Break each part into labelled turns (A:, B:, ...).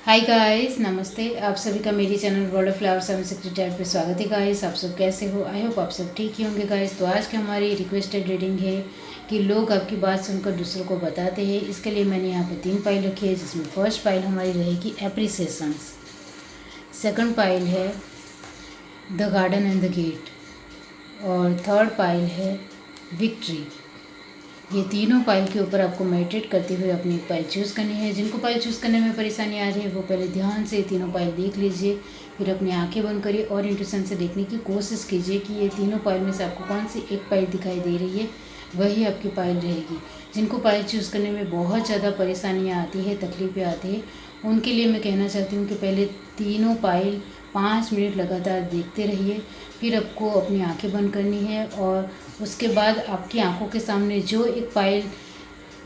A: Hi guys, नमस्ते। आप सभी का मेरी channel world of flowers and secretary पे स्वागत है गाइस। आप सब कैसे हो? आई होप आप सब ठीक ही होंगे गाइस। तो आज की हमारी रिक्वेस्टेड रीडिंग है कि लोग आपकी बात सुनकर दूसरों को बताते हैं। इसके लिए मैंने यहाँ पे 3 पाइल रखी है, जिसमें फर्स्ट पाइल हमारी रहेगी एप्रिसिएशंस, सेकंड पाइल है the garden and the gate और थर्ड पाइल है विक्ट्री। ये तीनों पाइल के ऊपर आपको मेडिटेट करते हुए अपनी पाइल चूज़ करनी है। जिनको पाइल चूज़ करने में परेशानी आ रही है वो पहले ध्यान से तीनों पाइल देख लीजिए, फिर अपनी आंखें बंद करिए और इंट्यूशन से देखने की कोशिश कीजिए कि ये तीनों पाइल में से आपको कौन सी एक पाइल दिखाई दे रही है, वही आपकी पाइल रहेगी। जिनको पाइल चूज़ करने में बहुत ज़्यादा परेशानियाँ आती है, तकलीफ़ें आती है, उनके लिए मैं कहना चाहती हूँ कि पहले तीनों पाइल 5 मिनट लगातार देखते रहिए। फिर आपको अपनी आंखें बंद करनी है और उसके बाद आपकी आंखों के सामने जो एक पाइल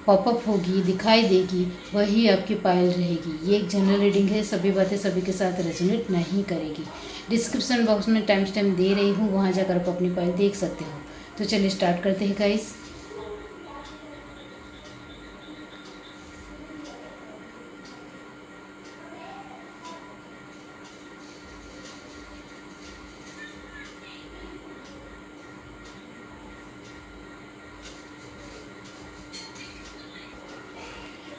A: पॉपअप होगी, दिखाई देगी, वही आपकी पाइल रहेगी। ये एक जनरल रीडिंग है, सभी बातें सभी के साथ रेजोनेट नहीं करेगी। डिस्क्रिप्शन बॉक्स में टाइम स्टैम्प दे रही हूँ, वहाँ जाकर आप अपनी पाइल देख सकते हो। तो चलिए स्टार्ट करते हैं गाइस।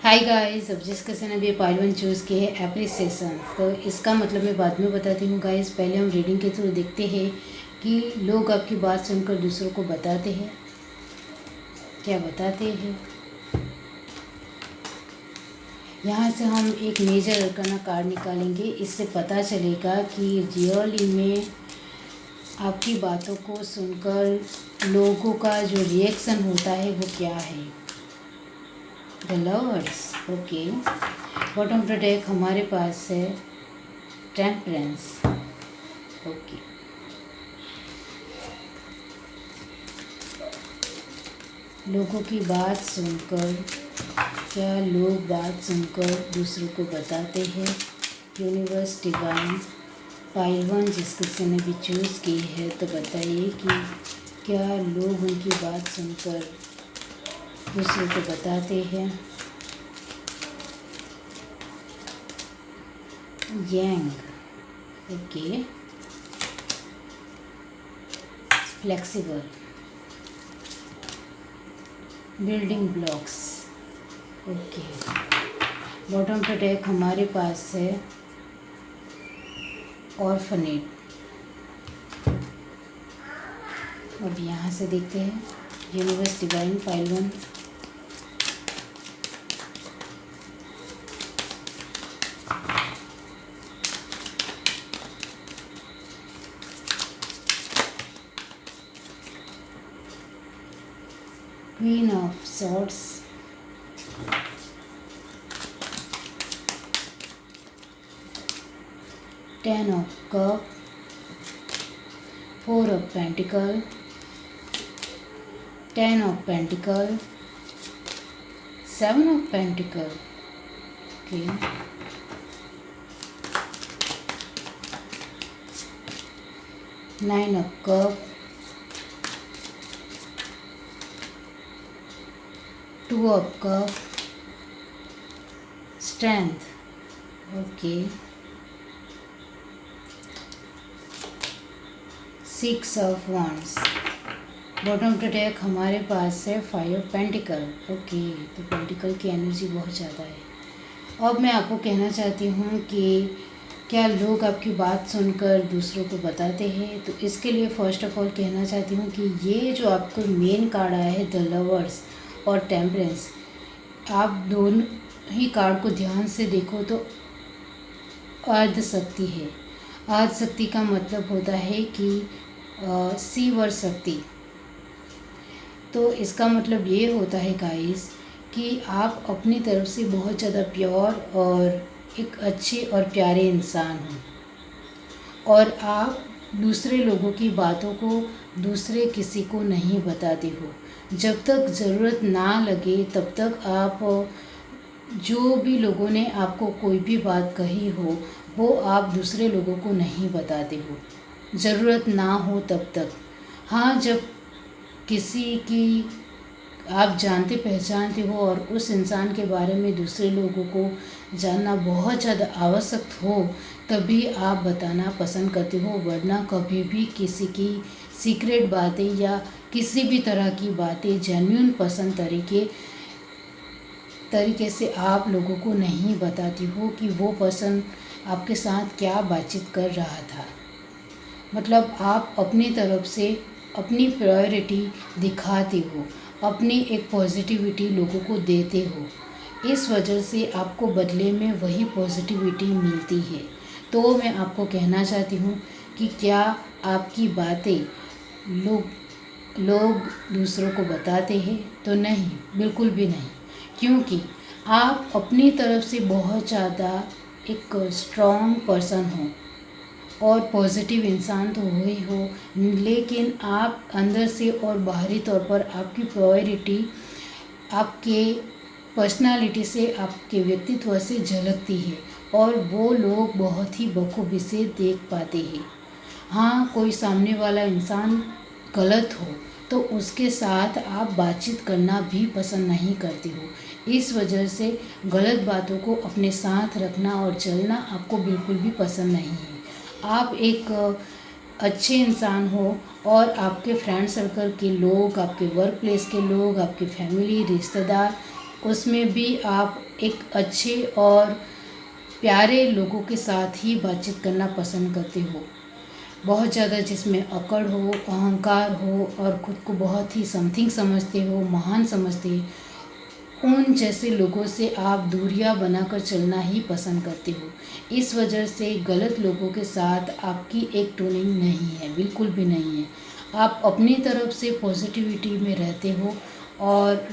A: हाय गाइस, अब जिस किसी ने भी पाइल 1 चूज़ की है एप्रिसिएशन, तो इसका मतलब मैं बाद में बताती हूँ गाइस। पहले हम रीडिंग के थ्रू देखते हैं कि लोग आपकी बात सुनकर दूसरों को बताते हैं, क्या बताते हैं। यहाँ से हम एक मेजर अरकाना कार्ड निकालेंगे। इससे पता चलेगा कि रियली में आपकी बातों को सुनकर लोगों का जो रिएक्शन होता है वो क्या है। The lovers, okay. Bottom of the deck हमारे पास है टेम्परेंस, ओके। लोगों की बात सुनकर, क्या लोग बात सुनकर दूसरों को बताते हैं। यूनिवर्स, डिवाइन, पाइल 1 जिस किसी ने भी चूज़ की है, तो बताइए कि क्या लोग उनकी बात सुनकर दूसरों को बताते हैं। यांग, okay. Flexible, building blocks, okay. Bottom पे डेक हमारे पास है ऑर्फनेट। अब यहाँ से देखते हैं universe, divine, pile 1। Queen of swords, ten of cup, 4 of pentacle, 10 of pentacle, 7 of pentacle, okay. 9 of cup, 2 of cup, strength, okay. 6 of wands। Bottom to deck हमारे पास है 5 ऑफ पेंटिकल, ओके। तो पेंटिकल की energy बहुत ज़्यादा है। अब मैं आपको कहना चाहती हूँ कि क्या लोग आपकी बात सुनकर दूसरों को बताते हैं। तो इसके लिए फ़र्स्ट ऑफ ऑल कहना चाहती हूँ कि ये जो आपको मेन कार्ड आया है द लवर्स और टेम्परेंस, आप दोनों ही कार्ड को ध्यान से देखो तो अर्ध शक्ति है। अर्ध शक्ति का मतलब होता है कि सीवर शक्ति। तो इसका मतलब ये होता है गाइस कि आप अपनी तरफ से बहुत ज़्यादा प्योर और एक अच्छे और प्यारे इंसान हो और आप दूसरे लोगों की बातों को दूसरे किसी को नहीं बताते हो। जब तक ज़रूरत ना लगे तब तक आप, जो भी लोगों ने आपको कोई भी बात कही हो वो आप दूसरे लोगों को नहीं बताते हो, ज़रूरत ना हो तब तक। हाँ, जब किसी की आप जानते पहचानते हो और उस इंसान के बारे में दूसरे लोगों को जानना बहुत ज़्यादा आवश्यक हो, तभी आप बताना पसंद करते हो, वरना कभी भी किसी की सीक्रेट बातें या किसी भी तरह की बातें जेन्युइन पसंद तरीके से आप लोगों को नहीं बताती हो कि वो पर्सन आपके साथ क्या बातचीत कर रहा था। मतलब आप अपनी तरफ से अपनी प्रायोरिटी दिखाते हो, अपनी एक पॉजिटिविटी लोगों को देते हो, इस वजह से आपको बदले में वही पॉजिटिविटी मिलती है। तो मैं आपको कहना चाहती हूँ कि क्या आपकी बातें लोग दूसरों को बताते हैं? तो नहीं, बिल्कुल भी नहीं, क्योंकि आप अपनी तरफ से बहुत ज़्यादा एक स्ट्रॉन्ग पर्सन हो और पॉजिटिव इंसान तो हो ही हो, लेकिन आप अंदर से और बाहरी तौर पर आपकी प्रायोरिटी आपके पर्सनालिटी से, आपके व्यक्तित्व से झलकती है और वो लोग बहुत ही बखूबी से देख पाते हैं। हाँ, कोई सामने वाला इंसान गलत हो तो उसके साथ आप बातचीत करना भी पसंद नहीं करते हो। इस वजह से गलत बातों को अपने साथ रखना और चलना आपको बिल्कुल भी पसंद नहीं है। आप एक अच्छे इंसान हो और आपके फ्रेंड सर्कल के लोग, आपके वर्क प्लेस के लोग, आपके फैमिली, रिश्तेदार, उसमें भी आप एक अच्छे और प्यारे लोगों के साथ ही बातचीत करना पसंद करते हो। बहुत ज़्यादा जिसमें अकड़ हो, अहंकार हो और ख़ुद को बहुत ही समथिंग समझते हो, महान समझते हो, उन जैसे लोगों से आप दूरियां बनाकर चलना ही पसंद करते हो। इस वजह से गलत लोगों के साथ आपकी एक टूनिंग नहीं है, बिल्कुल भी नहीं है। आप अपनी तरफ से पॉजिटिविटी में रहते हो और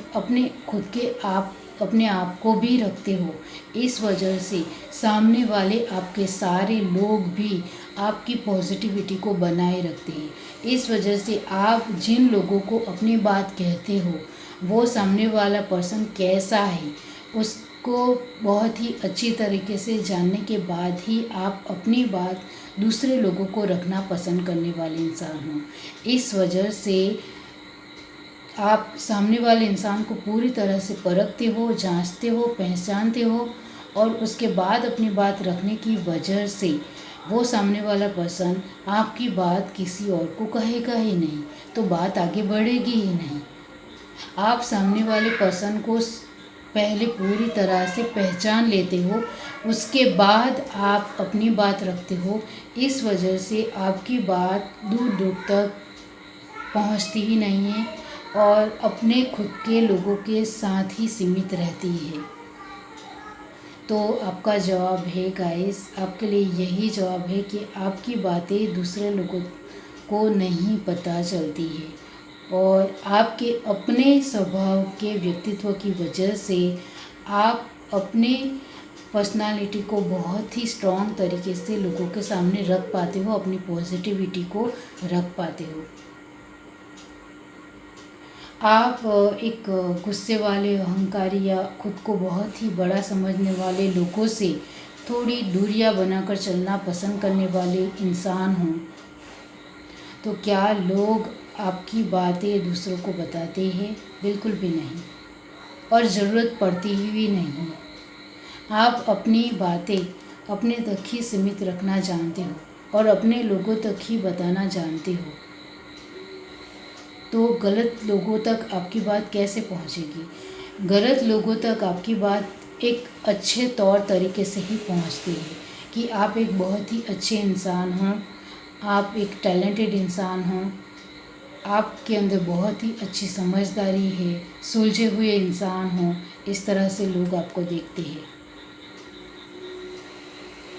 A: अपने आप को भी रखते हो। इस वजह से सामने वाले आपके सारे लोग भी आपकी पॉजिटिविटी को बनाए रखते हैं। इस वजह से आप जिन लोगों को अपनी बात कहते हो, वो सामने वाला पर्सन कैसा है उसको बहुत ही अच्छी तरीके से जानने के बाद ही आप अपनी बात दूसरे लोगों को रखना पसंद करने वाले इंसान हो। इस वजह से आप सामने वाले इंसान को पूरी तरह से परखते हो, जांचते हो, पहचानते हो और उसके बाद अपनी बात रखने की वजह से वो सामने वाला पर्सन आपकी बात किसी और को कहेगा ही नहीं, तो बात आगे बढ़ेगी ही नहीं। आप सामने वाले पर्सन को पहले पूरी तरह से पहचान लेते हो, उसके बाद आप अपनी बात रखते हो। इस वजह से आपकी बात दूर दूर तक पहुंचती ही नहीं है और अपने खुद के लोगों के साथ ही सीमित रहती है। तो आपका जवाब है गाइस, आपके लिए यही जवाब है कि आपकी बातें दूसरे लोगों को नहीं पता चलती है और आपके अपने स्वभाव के व्यक्तित्व की वजह से आप अपने पर्सनालिटी को बहुत ही स्ट्रॉन्ग तरीके से लोगों के सामने रख पाते हो, अपनी पॉजिटिविटी को रख पाते हो। आप एक गुस्से वाले, अहंकारी या खुद को बहुत ही बड़ा समझने वाले लोगों से थोड़ी दूरियां बनाकर चलना पसंद करने वाले इंसान हों, तो क्या लोग आपकी बातें दूसरों को बताते हैं? बिल्कुल भी नहीं, और ज़रूरत पड़ती ही भी नहीं। आप अपनी बातें अपने तक ही सीमित रखना जानते हो और अपने लोगों तक ही बताना जानते हो, तो गलत लोगों तक आपकी बात कैसे पहुंचेगी? गलत लोगों तक आपकी बात एक अच्छे तौर तरीके से ही पहुंचती है कि आप एक बहुत ही अच्छे इंसान हों, आप एक टैलेंटेड इंसान हों, आपके अंदर बहुत ही अच्छी समझदारी है, सुलझे हुए इंसान हों, इस तरह से लोग आपको देखते हैं।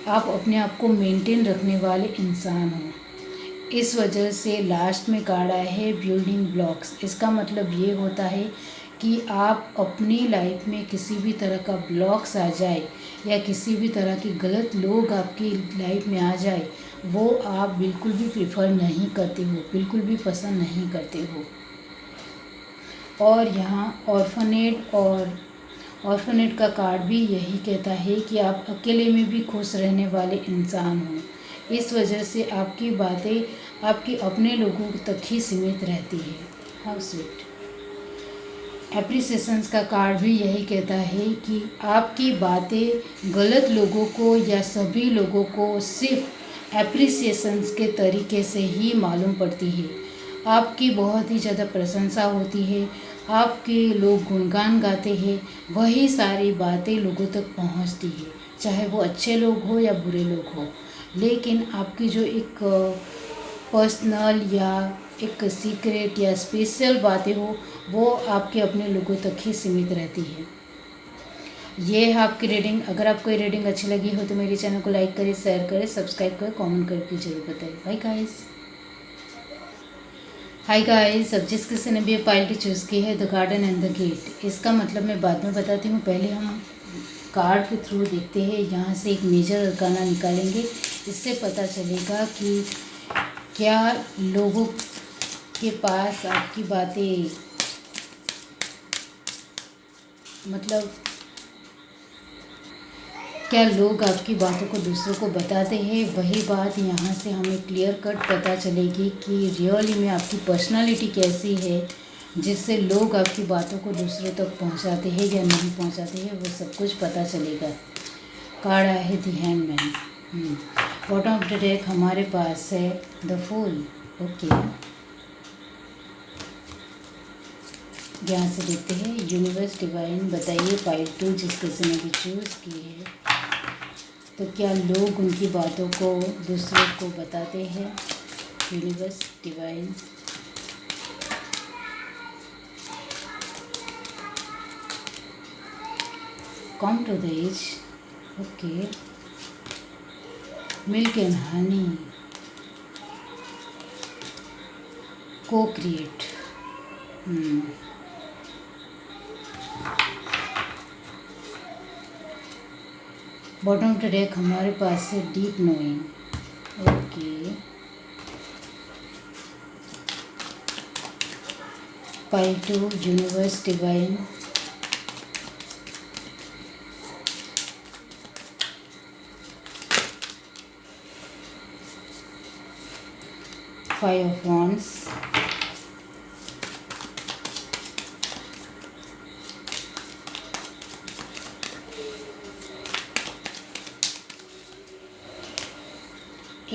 A: आप अपने आप को मेंटेन रखने वाले इंसान हों। इस वजह से लास्ट में कार्ड आया है बिल्डिंग ब्लॉक्स। इसका मतलब ये होता है कि आप अपनी लाइफ में किसी भी तरह का ब्लॉक्स आ जाए या किसी भी तरह के गलत लोग आपकी लाइफ में आ जाए, वो आप बिल्कुल भी प्रेफर नहीं करते हो, बिल्कुल भी पसंद नहीं करते हो। और यहाँ ऑर्फनेट का कार्ड भी यही कहता है कि आप अकेले में भी खुश रहने वाले इंसान हो। इस वजह से आपकी बातें आपके अपने लोगों तक ही सीमित रहती है। How sweet. एप्रिसिएशंस का कार्ड भी यही कहता है कि आपकी बातें गलत लोगों को या सभी लोगों को सिर्फ एप्रिसिएशंस के तरीके से ही मालूम पड़ती है। आपकी बहुत ही ज़्यादा प्रशंसा होती है, आपके लोग गुणगान गाते हैं, वही सारी बातें लोगों तक पहुंचती है, चाहे वो अच्छे लोग हो या बुरे लोग हो। लेकिन आपकी जो एक पर्सनल या एक सीक्रेट या स्पेशल बातें हो, वो आपके अपने लोगों तक ही सीमित रहती है। ये है आपकी रीडिंग। अगर आपको ये रीडिंग अच्छी लगी हो तो मेरे चैनल को लाइक करें, शेयर करें, सब्सक्राइब करें, कमेंट करके जरूर बताइए। Bye guys. हाय गाइस, अब जिस किसी ने भी ये पाइल चूज़ की है, the garden and the gate, इसका मतलब मैं बाद में बताती हूँ। पहले हम कार्ड के थ्रू देखते हैं। यहाँ से एक मेजर अरकाना निकालेंगे, इससे पता चलेगा कि क्या लोगों के पास आपकी बातें, मतलब क्या लोग आपकी बातों को दूसरों को बताते हैं। वही बात यहाँ से हमें क्लियर कट पता चलेगी कि रियली में आपकी पर्सनालिटी कैसी है, जिससे लोग आपकी बातों को दूसरों तक पहुँचाते हैं या नहीं पहुँचाते हैं, वो सब कुछ पता चलेगा। कार्ड आया है the hangman. Bottom of the deck हमारे पास है द फूल। ओके, यहाँ से देखते हैं। यूनिवर्स डिवाइन बताइए पाइल 2 जिस किसी ने भी चूज़ की है, तो क्या लोग उनकी बातों को दूसरों को बताते हैं। Universe divine, come to the edge. Okay, milk and honey, को create. Bottom of the deck हमारे पास है deep knowing. Okay, pile 2 universe divine, five of wands,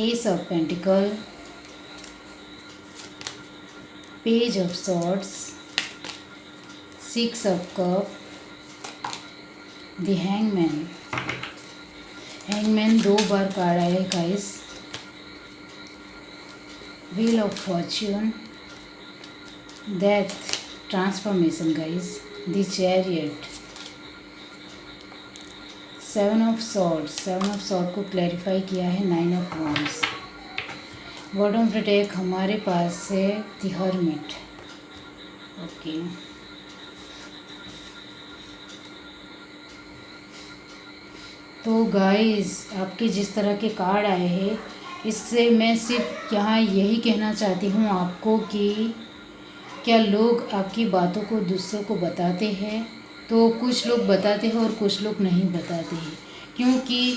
A: Ace of Pentacle, Page of Swords, Six of Cup, The Hangman। Hangman 2 bar card आया है guys. Wheel of Fortune, death, transformation guys, the chariot, 7 of sword को clarify किया है 9 of wands. Bottom of the deck हमारे पास है the hermit. Okay, तो guys आपके जिस तरह के कार्ड आए हैं, इससे मैं सिर्फ यहाँ यही कहना चाहती हूँ आपको कि क्या लोग आपकी बातों को दूसरों को बताते हैं। तो कुछ लोग बताते हैं और कुछ लोग नहीं बताते हैं, क्योंकि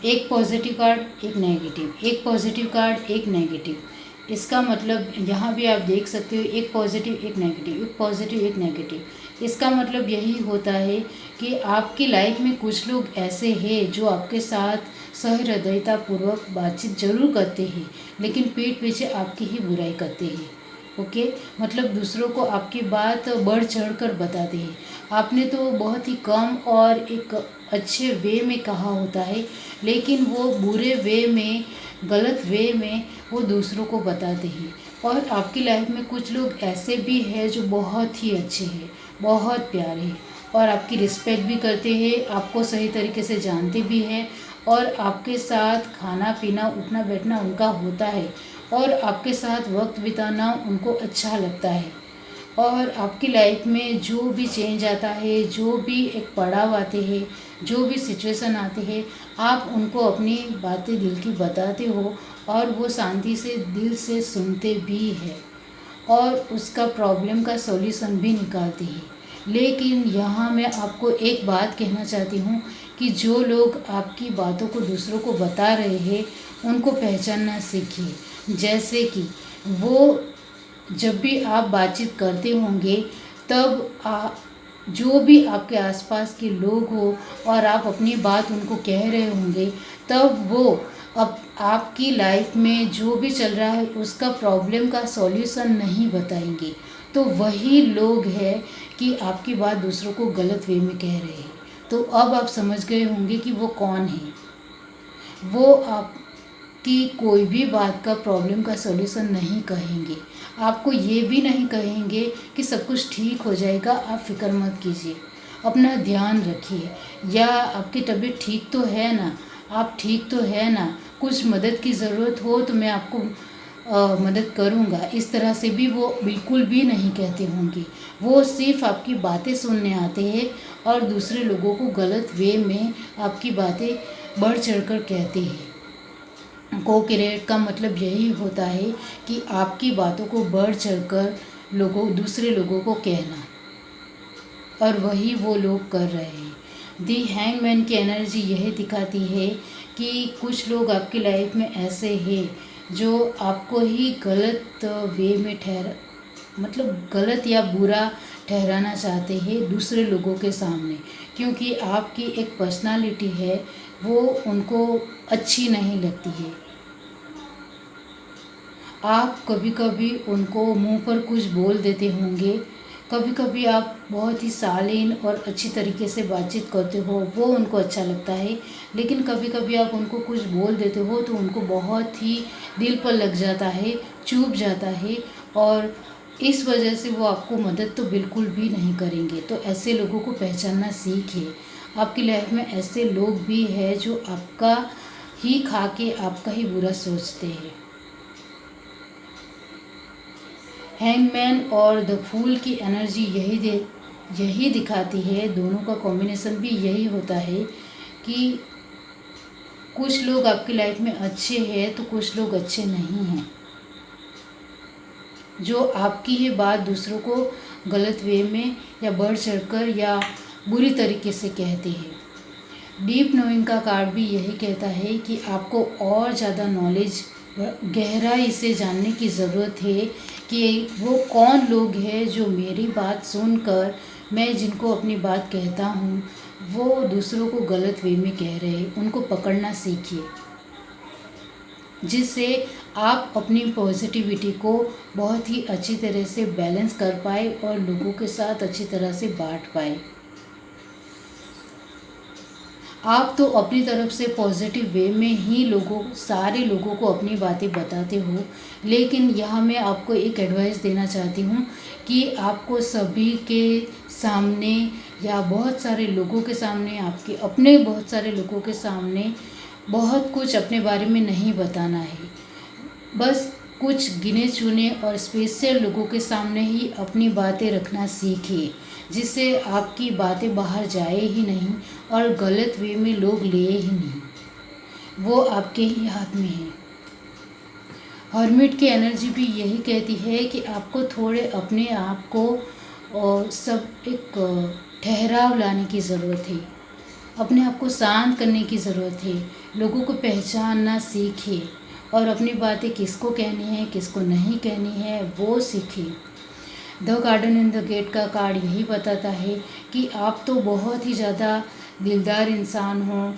A: एक पॉजिटिव कार्ड एक नेगेटिव, एक पॉजिटिव कार्ड एक नेगेटिव। इसका मतलब यहाँ भी आप देख सकते हो, एक पॉजिटिव एक नेगेटिव, एक पॉजिटिव एक नेगेटिव। इसका मतलब यही होता है कि आपकी लाइफ में कुछ लोग ऐसे हैं जो आपके साथ सहृदयतापूर्वक बातचीत जरूर करते हैं, लेकिन पीठ पीछे आपकी ही बुराई करते हैं। ओके, मतलब दूसरों को आपकी बात बढ़ चढ़ कर बताते हैं। आपने तो बहुत ही कम और एक अच्छे वे में कहा होता है, लेकिन वो बुरे वे में, गलत वे में वो दूसरों को बताते हैं। और आपकी लाइफ में कुछ लोग ऐसे भी हैं जो बहुत ही अच्छे हैं, बहुत प्यारे हैं, और आपकी रिस्पेक्ट भी करते हैं, आपको सही तरीके से जानते भी हैं, और आपके साथ खाना पीना उठना बैठना उनका होता है, और आपके साथ वक्त बिताना उनको अच्छा लगता है। और आपकी लाइफ में जो भी चेंज आता है, जो भी एक पड़ाव आते हैं, जो भी सिचुएशन आते हैं, आप उनको अपनी बातें दिल की बताते हो, और वो शांति से दिल से सुनते भी हैं, और उसका प्रॉब्लम का सॉल्यूशन भी निकालते हैं। लेकिन यहाँ मैं आपको एक बात कहना चाहती हूँ कि जो लोग आपकी बातों को दूसरों को बता रहे हैं, उनको पहचानना सीखिए। जैसे कि वो जब भी आप बातचीत करते होंगे तब जो भी आपके आसपास के लोग हो और आप अपनी बात उनको कह रहे होंगे, तब वो अब आपकी लाइफ में जो भी चल रहा है उसका प्रॉब्लम का सॉल्यूशन नहीं बताएंगे। तो वही लोग हैं कि आपकी बात दूसरों को गलत वे में कह रहे हैं। तो अब आप समझ गए होंगे कि वो कौन है। वो आपकी कोई भी बात का प्रॉब्लम का सॉल्यूशन नहीं कहेंगे। आपको ये भी नहीं कहेंगे कि सब कुछ ठीक हो जाएगा, आप फिक्र मत कीजिए, अपना ध्यान रखिए, या आपकी तबीयत ठीक तो है ना, आप ठीक तो है ना, कुछ मदद की ज़रूरत हो तो मैं आपको मदद करूँगा। इस तरह से भी वो बिल्कुल भी नहीं कहते होंगे। वो सिर्फ आपकी बातें सुनने आते हैं और दूसरे लोगों को गलत वे में आपकी बातें बढ़ चढ़कर कहते हैं। को-क्रिएट का मतलब यही होता है कि आपकी बातों को बढ़ चढ़कर दूसरे लोगों को कहना, और वही वो लोग कर रहे हैं। दी हैंगमैन की एनर्जी यही दिखाती है कि कुछ लोग आपकी लाइफ में ऐसे हैं जो आपको ही गलत वे में मतलब गलत या बुरा ठहराना चाहते हैं दूसरे लोगों के सामने, क्योंकि आपकी एक पर्सनालिटी है वो उनको अच्छी नहीं लगती है। आप कभी कभी उनको मुंह पर कुछ बोल देते होंगे, कभी कभी आप बहुत ही शालीन और अच्छी तरीके से बातचीत करते हो, वो उनको अच्छा लगता है। लेकिन कभी कभी आप उनको कुछ बोल देते हो तो उनको बहुत ही दिल पर लग जाता है, चुभ जाता है, और इस वजह से वो आपको मदद तो बिल्कुल भी नहीं करेंगे। तो ऐसे लोगों को पहचानना सीखिए। आपकी लाइफ में ऐसे लोग भी हैं जो आपका ही खा के आपका ही बुरा सोचते हैं। हैंगमैन और द फूल की एनर्जी यही दिखाती है, दोनों का कॉम्बिनेशन भी यही होता है कि कुछ लोग आपकी लाइफ में अच्छे हैं तो कुछ लोग अच्छे नहीं हैं, जो आपकी ही बात दूसरों को गलत वे में या बढ़ चढ़कर या बुरी तरीके से कहते हैं। डीप नोइंग का कार्ड भी यही कहता है कि आपको और ज़्यादा नॉलेज, गहराई से जानने की ज़रूरत है कि वो कौन लोग हैं जो मेरी बात सुनकर, मैं जिनको अपनी बात कहता हूँ, वो दूसरों को गलत वे में कह रहे हैं। उनको पकड़ना सीखिए, जिससे आप अपनी पॉजिटिविटी को बहुत ही अच्छी तरह से बैलेंस कर पाए और लोगों के साथ अच्छी तरह से बांट पाए। आप तो अपनी तरफ से पॉजिटिव वे में ही सारे लोगों को अपनी बातें बताते हो, लेकिन यहाँ मैं आपको एक एडवाइस देना चाहती हूँ कि आपको सभी के सामने या बहुत सारे लोगों के सामने, आपके अपने बहुत सारे लोगों के सामने बहुत कुछ अपने बारे में नहीं बताना है। बस कुछ गिने चुने और स्पेशल लोगों के सामने ही अपनी बातें रखना सीखिए, जिससे आपकी बातें बाहर जाए ही नहीं और गलत वे में लोग लिए ही नहीं। वो आपके ही हाथ में है। हर्मिट की एनर्जी भी यही कहती है कि आपको थोड़े अपने आप को और सब एक ठहराव लाने की ज़रूरत है, अपने आप को शांत करने की ज़रूरत है। लोगों को पहचानना सीखिए और अपनी बातें किसको कहनी है किसको नहीं कहनी है वो सीखिए। The garden in the gate का कार्ड यही बताता है कि आप तो बहुत ही ज़्यादा दिलदार इंसान हो,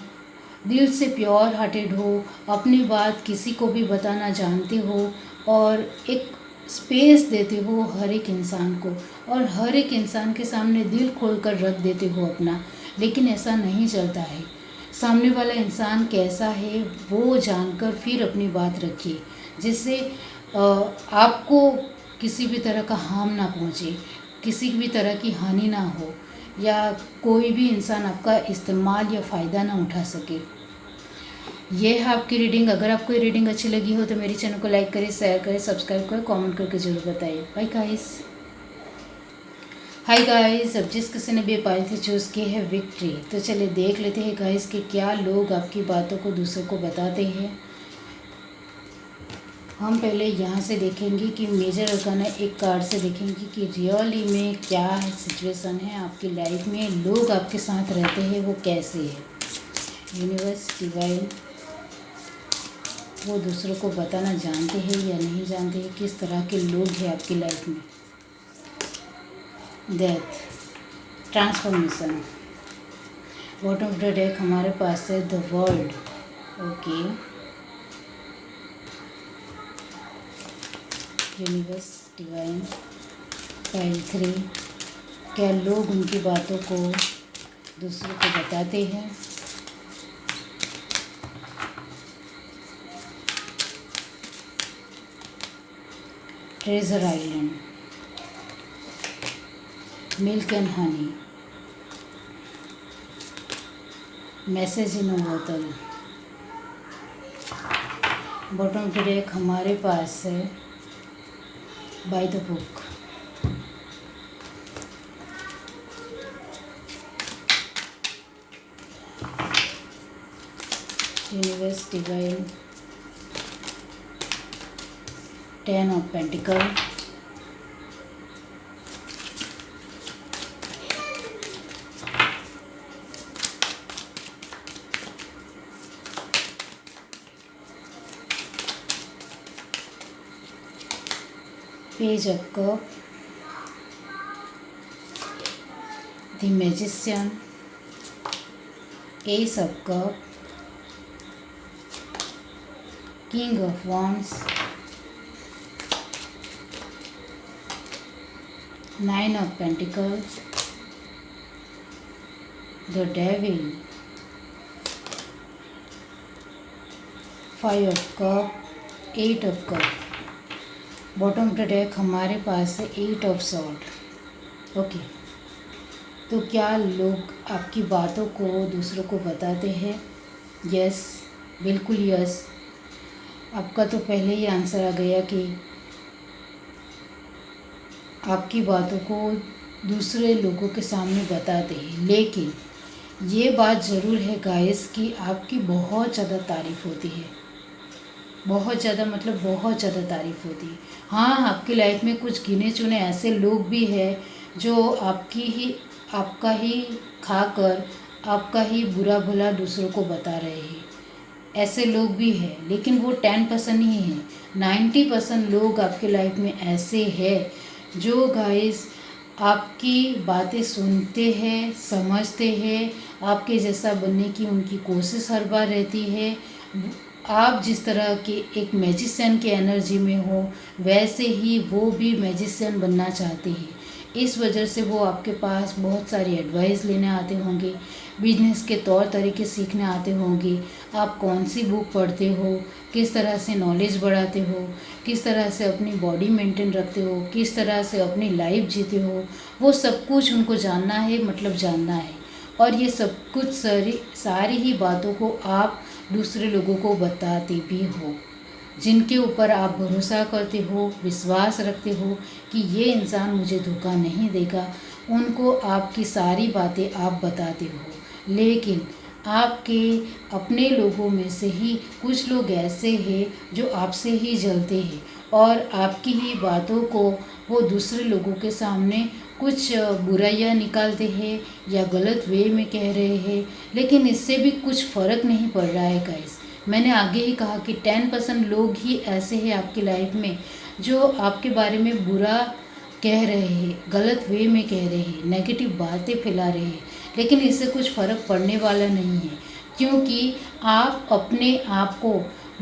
A: दिल से प्योर हार्टेड हो, अपनी बात किसी को भी बताना जानते हो और एक स्पेस देते हो हर एक इंसान को, और हर एक इंसान के सामने दिल खोलकर रख देते हो अपना। लेकिन ऐसा नहीं चलता है, सामने वाला इंसान कैसा है वो जानकर फिर अपनी बात रखिए, जिससे आपको किसी भी तरह का हार्म ना पहुँचे, किसी भी तरह की हानि ना हो, या कोई भी इंसान आपका इस्तेमाल या फ़ायदा ना उठा सके। ये है आपकी रीडिंग। अगर आपको ये रीडिंग अच्छी लगी हो तो मेरे चैनल को लाइक करें, शेयर करें, सब्सक्राइब करें, कमेंट करके ज़रूर बताइए। Bye guys. हाय गाइस, अब जिस किसी ने भी पाई थी चूज़ की है विक्ट्री। तो चलिए देख लेते हैं गाइस कि क्या लोग आपकी बातों को दूसरों को बताते हैं। हम पहले यहाँ से देखेंगे कि मेजर अरकाना एक कार्ड से देखेंगे कि रियली में क्या है सिचुएशन है आपकी लाइफ में, लोग आपके साथ रहते हैं वो कैसे है। यूनिवर्स, डिवाइन, वो दूसरों को बताना जानते हैं या नहीं जानते हैं, किस तरह के लोग हैं आपकी लाइफ में। Death, transformation. Bottom of the deck हमारे पास है the world. Okay, universe, divine, pile 3। क्या लोग उनकी बातों को दूसरों को बताते हैं? Treasure island, milk and honey, message in a bottle. Bottom of the deck हमारे पास है by the book. Universe, divine, 10 of pentacle, page of cup, the magician, ace of cup, king of wands, 9 of pentacles, the devil, 5 of cup, 8 of cup। Bottom of the deck हमारे पास है 8 of sword। Okay, तो क्या लोग आपकी बातों को दूसरों को बताते हैं? यस, बिल्कुल यस। आपका तो पहले ही आंसर आ गया कि आपकी बातों को दूसरे लोगों के सामने बताते हैं, लेकिन ये बात ज़रूर है गाइस कि आपकी बहुत ज़्यादा तारीफ़ होती है। बहुत ज़्यादा मतलब बहुत ज़्यादा तारीफ़ होती है। हाँ, आपकी लाइफ में कुछ गिने चुने ऐसे लोग भी हैं जो आपका ही खाकर आपका ही बुरा भला दूसरों को बता रहे हैं। ऐसे लोग भी हैं, लेकिन वो 10% ही हैं। 90% लोग आपके लाइफ में ऐसे हैं जो गाइस आपकी बातें सुनते हैं, समझते हैं, आपके जैसा बनने की उनकी कोशिश हर बार रहती है। आप जिस तरह के एक मैजिशियन के एनर्जी में हो, वैसे ही वो भी मैजिशियन बनना चाहते हैं। इस वजह से वो आपके पास बहुत सारी एडवाइस लेने आते होंगे, बिजनेस के तौर तरीके सीखने आते होंगे। आप कौन सी बुक पढ़ते हो, किस तरह से नॉलेज बढ़ाते हो, किस तरह से अपनी बॉडी मेंटेन रखते हो, किस तरह से अपनी लाइफ जीते हो, वो सब कुछ उनको जानना है, मतलब जानना है। और ये सब कुछ सारी ही बातों को आप दूसरे लोगों को बताते भी हो, जिनके ऊपर आप भरोसा करते हो, विश्वास रखते हो कि ये इंसान मुझे धोखा नहीं देगा, उनको आपकी सारी बातें आप बताते हो। लेकिन आपके अपने लोगों में से ही कुछ लोग ऐसे हैं जो आपसे ही जलते हैं और आपकी ही बातों को वो दूसरे लोगों के सामने कुछ बुराइयां निकालते हैं या गलत वे में कह रहे हैं, लेकिन इससे भी कुछ फ़र्क नहीं पड़ रहा है गाइस। मैंने आगे ही कहा कि 10% लोग ही ऐसे हैं आपकी लाइफ में जो आपके बारे में बुरा कह रहे हैं, गलत वे में कह रहे हैं, नेगेटिव बातें फैला रहे हैं, लेकिन इससे कुछ फ़र्क पड़ने वाला नहीं है, क्योंकि आप अपने आप को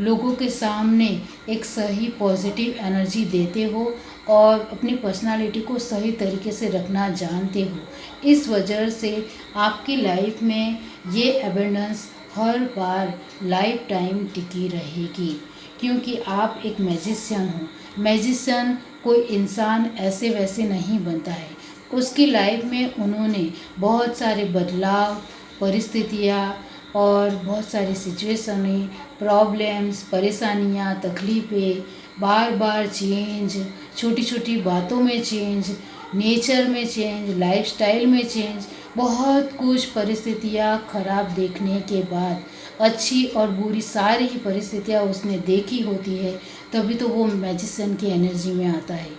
A: लोगों के सामने एक सही पॉजिटिव एनर्जी देते हो और अपनी पर्सनालिटी को सही तरीके से रखना जानते हो। इस वजह से आपकी लाइफ में ये एबंडेंस हर बार लाइफ टाइम टिकी रहेगी, क्योंकि आप एक मैजिशियन हो। मैजिशियन कोई इंसान ऐसे वैसे नहीं बनता है। उसकी लाइफ में उन्होंने बहुत सारे बदलाव, परिस्थितियाँ और बहुत सारी सिचुएशनें, प्रॉब्लम्स, परेशानियाँ, तकलीफ़ें, बार बार चेंज, छोटी छोटी बातों में चेंज, नेचर में चेंज, लाइफस्टाइल में चेंज, बहुत कुछ परिस्थितियाँ खराब देखने के बाद अच्छी और बुरी सारी ही परिस्थितियाँ उसने देखी होती है, तभी तो वो मैजिशियन की एनर्जी में आता है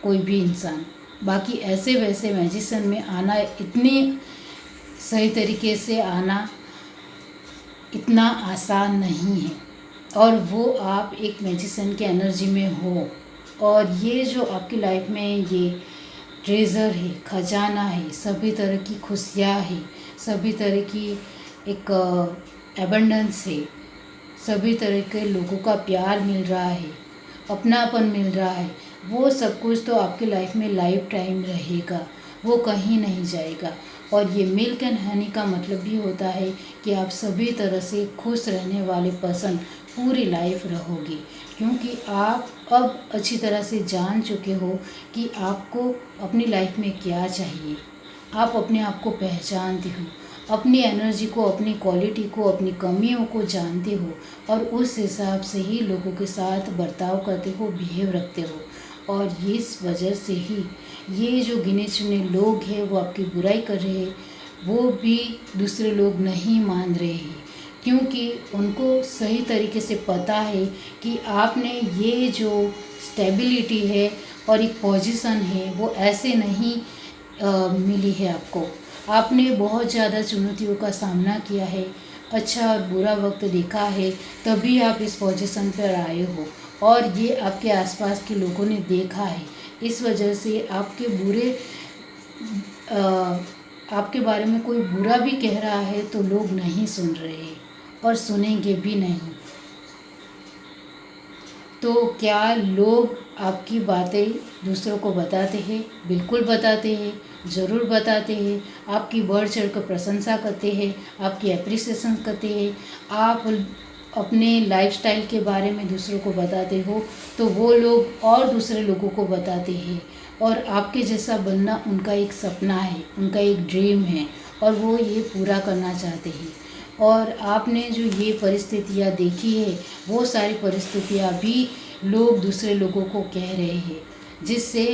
A: कोई भी इंसान। बाकी ऐसे वैसे मैजिशियन में आना, इतनी सही तरीके से आना इतना आसान नहीं है, और वो आप एक मैजिशियन के एनर्जी में हो। और ये जो आपकी लाइफ में ये ट्रेज़र है, खजाना है, सभी तरह की खुशियाँ है, सभी तरह की एक एबंडेंस है, सभी तरह के लोगों का प्यार मिल रहा है, अपनापन मिल रहा है। वो सब कुछ तो आपकी लाइफ में लाइफ टाइम रहेगा, वो कहीं नहीं जाएगा। और ये मिल्क एंड हनी का मतलब भी होता है कि आप सभी तरह से खुश रहने वाले पर्सन पूरी लाइफ रहोगे, क्योंकि आप अब अच्छी तरह से जान चुके हो कि आपको अपनी लाइफ में क्या चाहिए। आप अपने आप को पहचानते हो, अपनी एनर्जी को, अपनी क्वालिटी को, अपनी कमियों को जानते हो और उस हिसाब से ही लोगों के साथ बर्ताव करते हो, बिहेव रखते हो। और इस वजह से ही ये जो गिने चुने लोग हैं वो आपकी बुराई कर रहे हैं, वो भी दूसरे लोग नहीं मान रहे हैं, क्योंकि उनको सही तरीके से पता है कि आपने ये जो स्टेबिलिटी है और एक पोजीशन है वो ऐसे नहीं मिली है आपको। आपने बहुत ज़्यादा चुनौतियों का सामना किया है, अच्छा और बुरा वक्त देखा है, तभी आप इस पोजीशन पर आए हो। और ये आपके आसपास के लोगों ने देखा है, इस वजह से आपके आपके बारे में कोई बुरा भी कह रहा है तो लोग नहीं सुन रहे और सुनेंगे भी नहीं। तो क्या लोग आपकी बातें दूसरों को बताते हैं? बिल्कुल बताते हैं, ज़रूर बताते हैं। आपकी बढ़ चढ़ कर प्रशंसा करते हैं, आपकी एप्रिसिएशन करते हैं। आप अपने लाइफस्टाइल के बारे में दूसरों को बताते हो तो वो लोग और दूसरे लोगों को बताते हैं। और आपके जैसा बनना उनका एक सपना है, उनका एक ड्रीम है और वो ये पूरा करना चाहते हैं। और आपने जो ये परिस्थितियाँ देखी है, वो सारी परिस्थितियाँ भी लोग दूसरे लोगों को कह रहे हैं, जिससे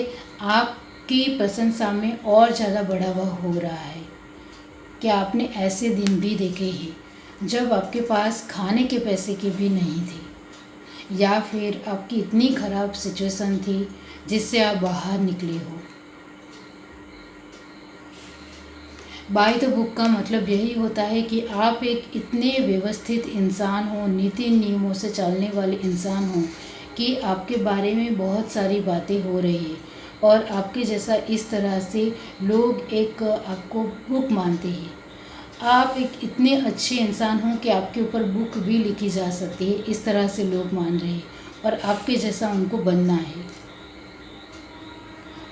A: आपकी प्रशंसा में और ज़्यादा बढ़ावा हो रहा है। क्या आपने ऐसे दिन भी देखे हैं जब आपके पास खाने के पैसे के भी नहीं थे, या फिर आपकी इतनी ख़राब सिचुएशन थी जिससे आप बाहर निकले हो? बाय द बुक का मतलब यही होता है कि आप एक इतने व्यवस्थित इंसान हो, नीति नियमों से चलने वाले इंसान हो कि आपके बारे में बहुत सारी बातें हो रही है और आपके जैसा इस तरह से लोग एक आपको बुक मानते हैं। आप एक इतने अच्छे इंसान हो कि आपके ऊपर बुक भी लिखी जा सकती है, इस तरह से लोग मान रहे हैं और आपके जैसा उनको बनना है।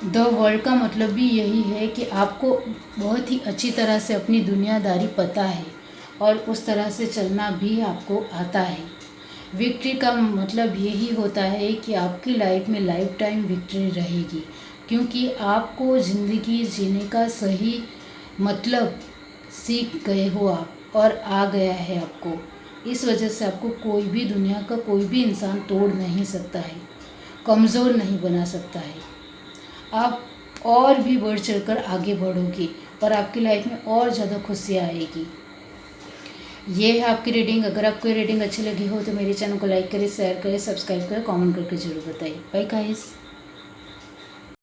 A: द वर्ल्ड का मतलब भी यही है कि आपको बहुत ही अच्छी तरह से अपनी दुनियादारी पता है और उस तरह से चलना भी आपको आता है। विक्ट्री का मतलब यही होता है कि आपकी लाइफ में लाइफ टाइम विक्ट्री रहेगी, क्योंकि आपको ज़िंदगी जीने का सही मतलब सीख गए हो आप और आ गया है आपको। इस वजह से आपको कोई भी, दुनिया का कोई भी इंसान तोड़ नहीं सकता है, कमज़ोर नहीं बना सकता है। आप और भी बढ़ चढ़कर आगे बढ़ोगे और आपकी लाइफ में और ज़्यादा खुशियाँ आएगी। ये है आपकी रीडिंग। अगर आपको ये रीडिंग अच्छी लगी हो तो मेरे चैनल को लाइक करें, शेयर करें, सब्सक्राइब करें, कमेंट करके ज़रूर बताइए। Bye guys.